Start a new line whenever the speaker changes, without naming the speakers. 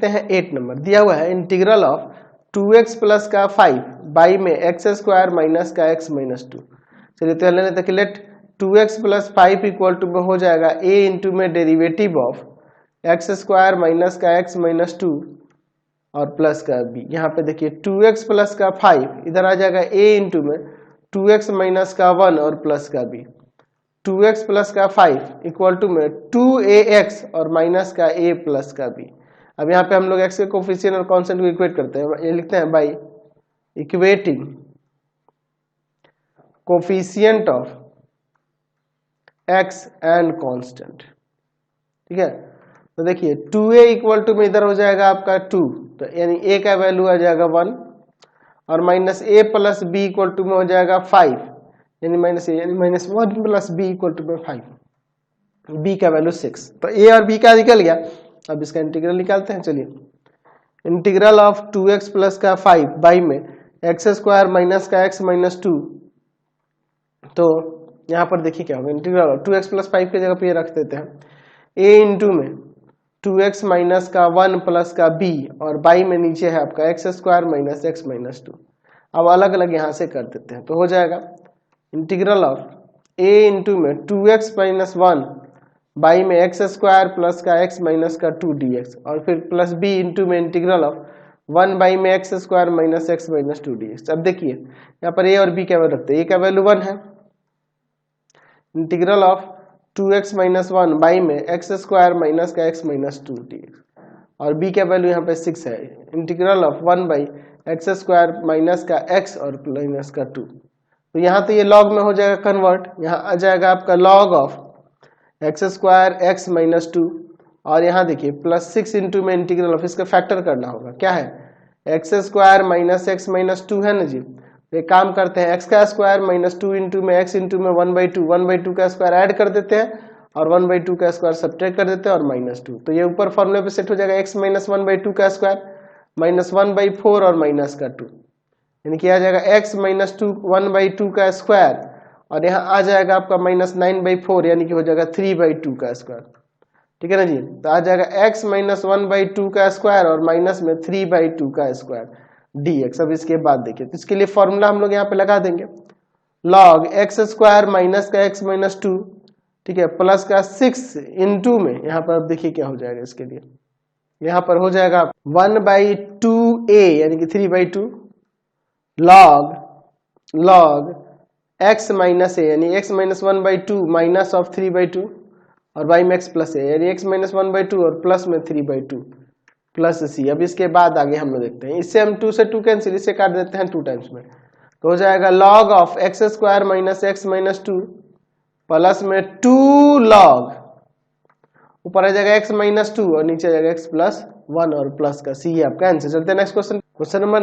देखते हैं 8 नंबर दिया हुआ है इंटीग्रल ऑफ 2x प्लस का 5 बाई में एक्स स्क्वायर माइनस का x माइनस 2। चलिए तो लेने तक late 2x plus 5 equal to में हो जाएगा a इंटू में derivative of x square minus का x माइनस 2 और प्लस का b। यहाँ पे देखिए 2x प्लस का 5 इधर आ जाएगा a इंटू में 2x माइनस का 1 और प्लस का b। 2x प्लस का 5 इक्वल टू में 2ax और माइनस का a प्लस का b। अब यहाँ पे हम लोग x के कोफिशिएंट और कांस्टेंट को इक्वेट करते हैं, ये लिखते हैं by equating coefficient of x and constant. ठीक है, तो देखिए 2a इक्वल टू में इधर हो जाएगा आपका 2, तो यानी a का वैल्यू आ जाएगा 1 और minus a plus b equal to में हो जाएगा 5 यानी माइनस a यानी minus 1 plus b equal to में 5, b का वैल्यू 6। तो a और b का निकल गया, अब इसका इंटीग्रल निकालते हैं। चलिए इंटीग्रल ऑफ 2x प्लस का 5 बाई में एक्स स्क्वायर माइनस का x माइनस 2। तो यहाँ पर देखिए क्या होगा, इंटीग्रल ऑफ 2x प्लस 5 की जगह पे ये रख देते हैं a इंटू में 2x माइनस का 1 प्लस का b और बाई में नीचे है आपका x square minus x minus 2। अब अलग अलग यहाँ से कर देते हैं तो हो जाएगा इंटीग्रल ऑफ a इंटू में 2x माइनस 1 बाई में एक्स स्क्वायर प्लस का x माइनस का 2 dx और फिर प्लस b इंटू में इंटीग्रल ऑफ 1 बाई में x square minus x minus 2 dx। अब देखिए यहाँ पर a और b क्या वैल्यू रखते हैं, a का वैल्यू 1 है, integral of 2x minus 1 by में एक्स स्क्वायर माइनस का x माइनस 2 dx और b का वैल्यू यहाँ पे 6 है, integral of 1 by x square minus का x और माइनस का 2। तो यहाँ तो ये लॉग में हो जाएगा कन्वर्ट, यहाँ आ जाएगा आपका log of x square x minus 2 और यहाँ देखिए प्लस 6 इंटू में इंटीग्रल ऑफ, इसका फैक्टर करना होगा, क्या है x square minus x minus 2 है ना जी। एक काम करते हैं, एक्स का स्क्वायर माइनस 2 इंटू में एक्स इंटू में 1/2 का स्क्वायर ऐड कर देते हैं और 1/2 का स्क्वायर सब्ट्रैक्ट कर देते हैं और माइनस 2। तो ये ऊपर फॉर्मूले पे सेट हो जाएगा एक्स माइनस 1/2 का स्क्वायर माइनस 1/4 और माइनस का 2, यानी कि आ जाएगा एक्स माइनस 1/2 का स्क्वायर और यहाँ आ जाएगा आपका माइनस 9/4 यानी कि हो जाएगा 3/2 का स्क्वायर। ठीक है ना जी, तो आ जाएगा x माइनस 1/2 का स्क्वायर और माइनस में 3/2 का स्क्वायर dx। अब इसके बाद देखिए तो इसके लिए फॉर्मूला हम लोग यहाँ पे लगा देंगे, लॉग एक्स स्क्वायर माइनस का x माइनस 2, ठीक है, प्लस का 6 इंटू में यहाँ पर अब देखिए क्या हो जाएगा, इसके लिए यहाँ पर हो जाएगा 1/2a यानी कि 3/2 लॉग x माइनस a यानी x माइनस 1/2 माइनस ऑफ 3/2 और y में x प्लस a यानी x माइनस 1/2 और प्लस में 3/2 प्लस c। अब इसके बाद आगे हम लोग देखते हैं, इससे हम 2 से 2 कैंसिल, इससे काट देते हैं 2 टाइम्स में, तो हो जाएगा log of x square minus x minus 2 plus में 2 लॉग, ऊपर आ जाएगा x माइनस 2 और नीचे आ जाएगा x प्लस 1 और प्लस का c है आपका आंसर। चलते हैं नेक्स्ट क्वेश्चन, क्वेश्चन नंबर